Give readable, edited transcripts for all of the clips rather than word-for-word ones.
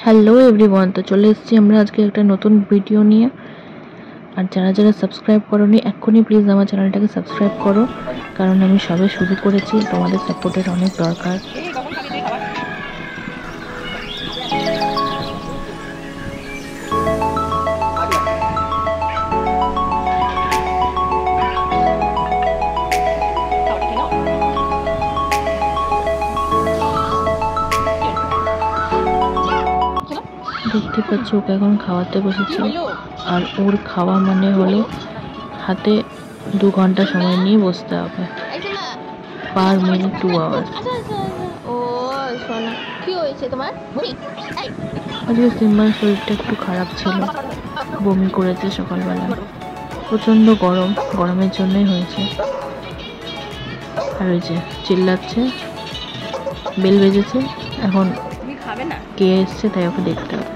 Hello everyone, তো চলে এসেছি আমরা আজকে একটা নতুন ভিডিও নিয়ে। আর যারা যারা সাবস্ক্রাইব করোনি এক্ষুনি প্লিজ আমার চ্যানেলটাকে সাবস্ক্রাইব করো, কারণ আমি সবে শুরু করেছি, তোমাদের সাপোর্টের অনেক দরকার। দেখতে পাচ্ছ ওকে এখন খাওয়াতে বসেছি, আর ওর খাওয়া মানে হলো হাতে 2 ঘন্টা সময় নিয়ে বসতে হবে, পার মিনিট 2 আওয়ার্স। ও সোনা, কি হয়েছে তোমার? আজকে সিম্বার শরীরটা একটু খারাপ ছিল, বমি করেছে সকালবেলা। প্রচণ্ড গরমের জন্যই হয়েছে। আর ওই যে চিল্লাচ্ছে, বেল বেজেছে, এখন কে এসছে তাই ওকে দেখতে হবে।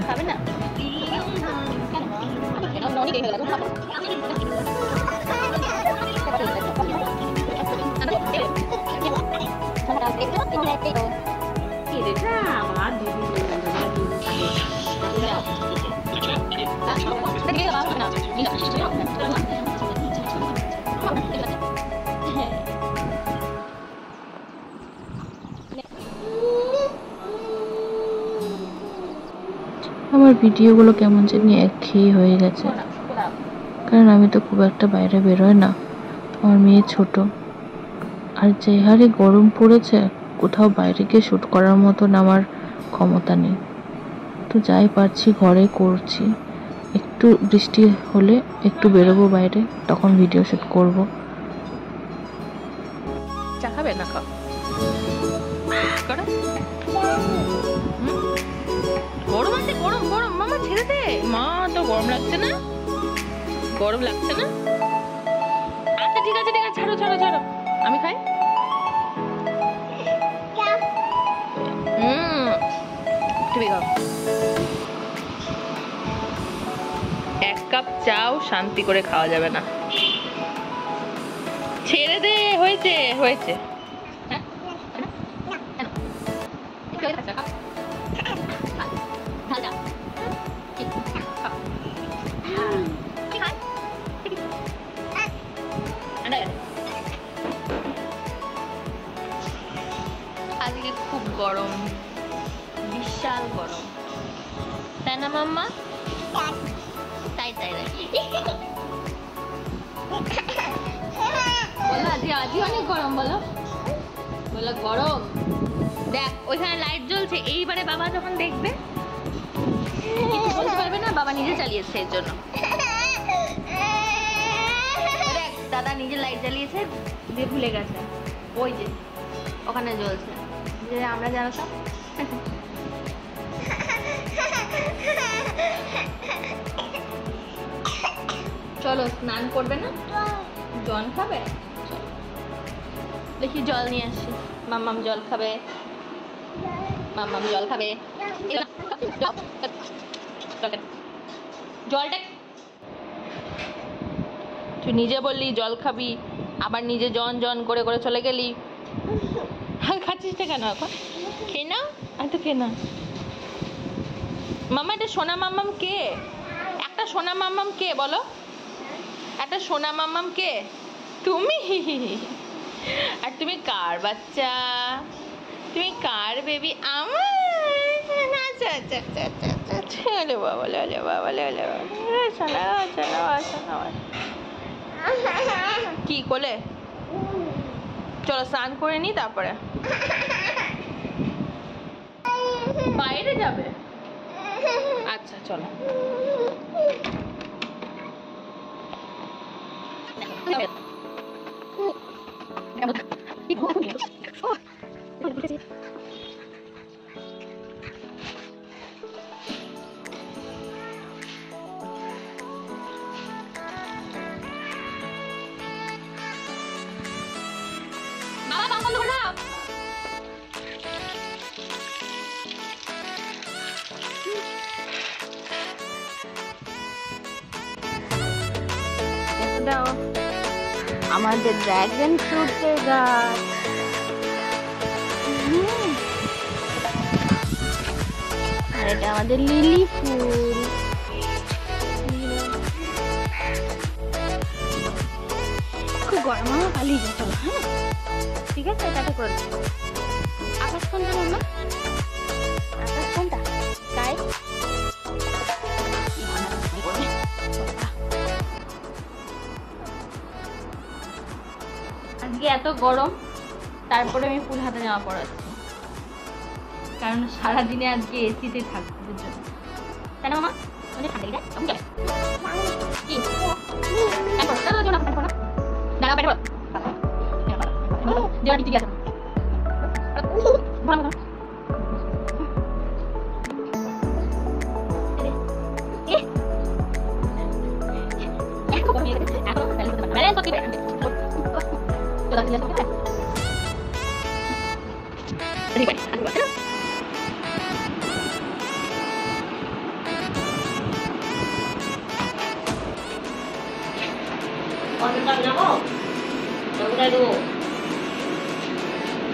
আমার ভিডিওগুলো কেমন জানি একঘেয়ে হয়ে গেছে, কারণ আমি তো খুব একটা বাইরে বেরোই না, আমার মেয়ে ছোট, আর যে হারে গরম পড়েছে কোথাও বাইরে গিয়ে শ্যুট করার মতন আমার ক্ষমতা নেই। তো যাই পারছি ঘরে করছি। একটু বৃষ্টি হলে একটু বেরোবো বাইরে, তখন ভিডিও শ্যুট করবো। চা খাবে না? খাও। গরম আছে, গরম গরম মামা ছেড়ে দে। মা তো গরম লাগছে না? গরম লাগছে না? আচ্ছা ঠিক আছে ঠিক আছে, ছাড়ো ছাড়ো ছাড়ো, আমি খাই। তুমি খাও। 1 কাপ চাও শান্তি করে খাওয়া যাবে না। ছেড়ে দে, হয়েছে হয়েছে। আজকে খুব গরম, বিশাল গরম, তাই না মাম্মা? তাই তাই বলো, আজকে অনেক গরম। বলো বলো গরম। দেখ ওইখানে লাইট জ্বলছে, এইবারে বাবা যখন দেখবে কিছু বলতে পারবে না, বাবা নিজে চালিয়েছে এর জন্য। দেখ দাদা নিজে লাইট জ্বালিয়েছে, দিয়ে ভুলে গেছে, ওই যে ওখানে জ্বলছে, যে আমরা জ্বালাতাম। চলো স্নান করবে না? জল খাবে? দেখি জল নিয়ে আসি। মাম্মাম জল খাবে, মাম্মাম জল খাবে। জলটা তুই নিজে বললি জল খাবি, আবার নিজে জন জন করে করে চলে গেলি। খাচ্ছিস না কেন এখন? খেয়ে না, আর তো খেয়ে না। মাম্মা এটা সোনা মাম্মাম কে? একটা সোনা মাম্মাম কে বলো? একটা সোনা মাম্মাম কে? তুমি? আর তুমি কার বাচ্চা? তুমি কার বেবি? আমার। আচ্ছা আচ্ছা আচ্ছা আচ্ছা আচ্ছা, ওলে বাবা ওলে বাবা ওলে বাবা, সোনা সোনা সোনা। কি কোলে? চলো স্নান করে নি, তারপরে বাইরে যাবে। আচ্ছা চলো। দাও আমাদের ড্রাগন ফ্রুটের গাছ। আর এটা আমাদের লিলি ফুল। খুব গরম, আমার পালিয়ে যায়, চলো। হ্যাঁ ঠিক আছে, টাটা করে দেবো। আকাশ কোনটা মাম্মা? আকাশ কোনটা? স্কাই। আজকে এত গরম, তারপরে আমি ফুল হাতে জামা পরাচ্ছি, কারণ সারাদিনে আজকে এসিতে থাকবো জন্য। তাই না মামা? আমাদের ঠান্ডা লেগে যায়। কি দাঁড়া বাইরে দেওয়ার কি আছে?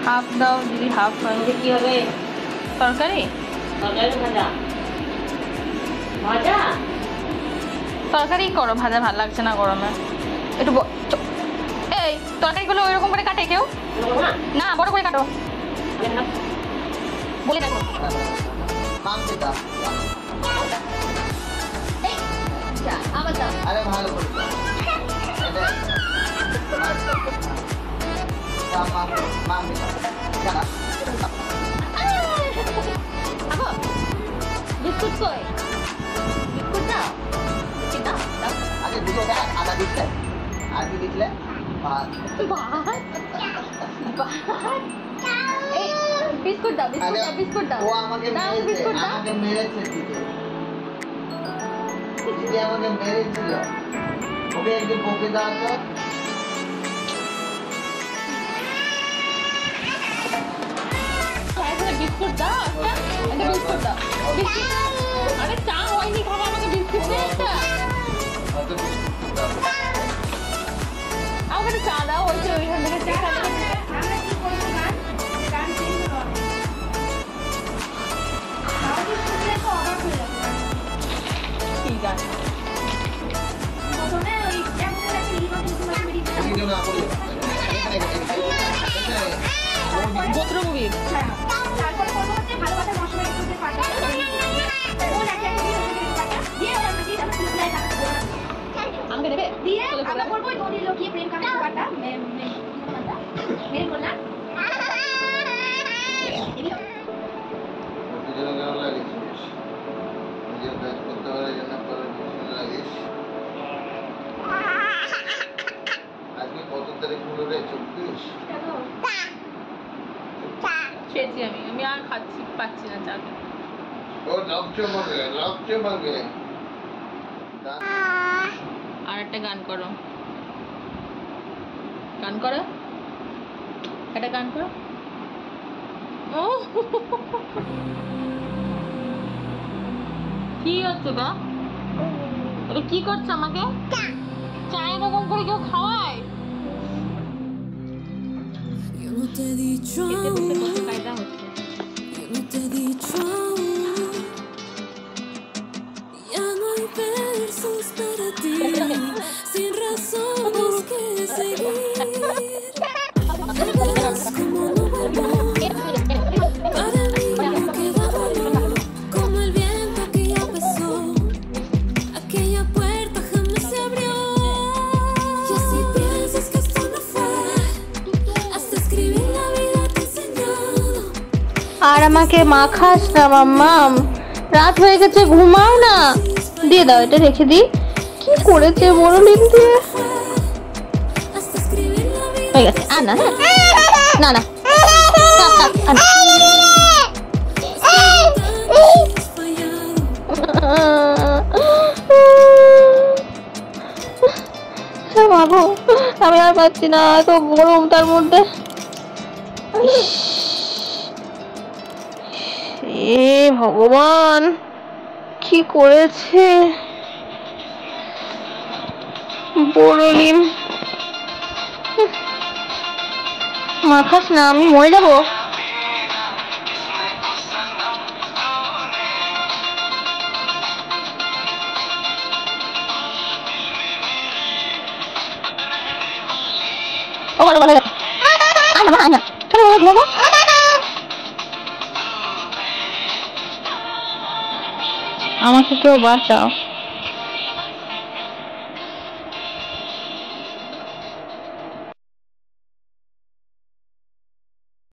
হাফ দাও দিদি, হাফ কি হবে? তরকারি। ভাজা তরকারি করো, ভাজা ভালো লাগছে না গরমে। একটু এই তরকারিগুলো ওইরকম করে কাটে কেউ? না, বড় করে কাটো বলে দেখো। আরে ভালো করে বিস্কুট কই? বিস্কুট দাও, দাও দাও। আগে দুটো আদা দিচ্ছে, আর কি দিছিলে? বিস্কুট দাও, বিস্কুট দাও, বিস্কুট দাও। ও আমাকে দাও মেরেছে, বিস্কুট দাও। আমাকে মেরেছে দিদি। দিদি আমাকে মেরেছিল, ওকে একটু বকে দাও তো। বিস্কুট দাও, একটা বিস্কুট দাও। আরে চা হয়নি, খাবো, আমাকে বিস্কুট দে একটা। আমাকে চা দাও, ওই যে ওইখান থেকে চা খাবে। কি গান? গোত্র মুভির আমাকে দেবে দিয়ে আমরা করব দড়ি লুকিয়ে প্রেম কাহিনী পাটা মেরে বললাম দুজনে কেমন লাগিস? নিজের কাজ করতে পারে জন্য পরে পিছনে লাগিস। আজকে কত তারিখ হলো রে? 24। খেয়েছি আমি আর পাচ্ছি না চা। ও রক্তে মাগে আর একটা গান করো, একটা গান করো। ও কি হচ্ছে গা? এটা কি করছো আমাকে? চা এরকম করে কেউ খাওয়ায়? খেতে বসে কত কায়দা হচ্ছে। Sin razones que seguir, como no vuelvo, para mí no queda dolor, como el viento que ya pasó, aquella puerta jamás se abrió. Y si piensas que esto no fue, hasta escribir la vida te enseñado. আর আমাকে মাখাস না মাম্মাম, রাত হয়ে গেছে, ঘুমাও না। দিয়ে দাও, এটা রেখে দিই। কি করেছে বড় লিম দিয়ে? হয়ে গেছে, আর না, না না মাগো, আমি আর পাচ্ছি না, এত গরম তার মধ্যে। এ ভগবান, কি করেছে বড়লিম। মাখাস না, আমি মরে যাবো। ও বলো বলো আয় না চলো ঘুমাবো। আমাকে কেউ বাঁচাও।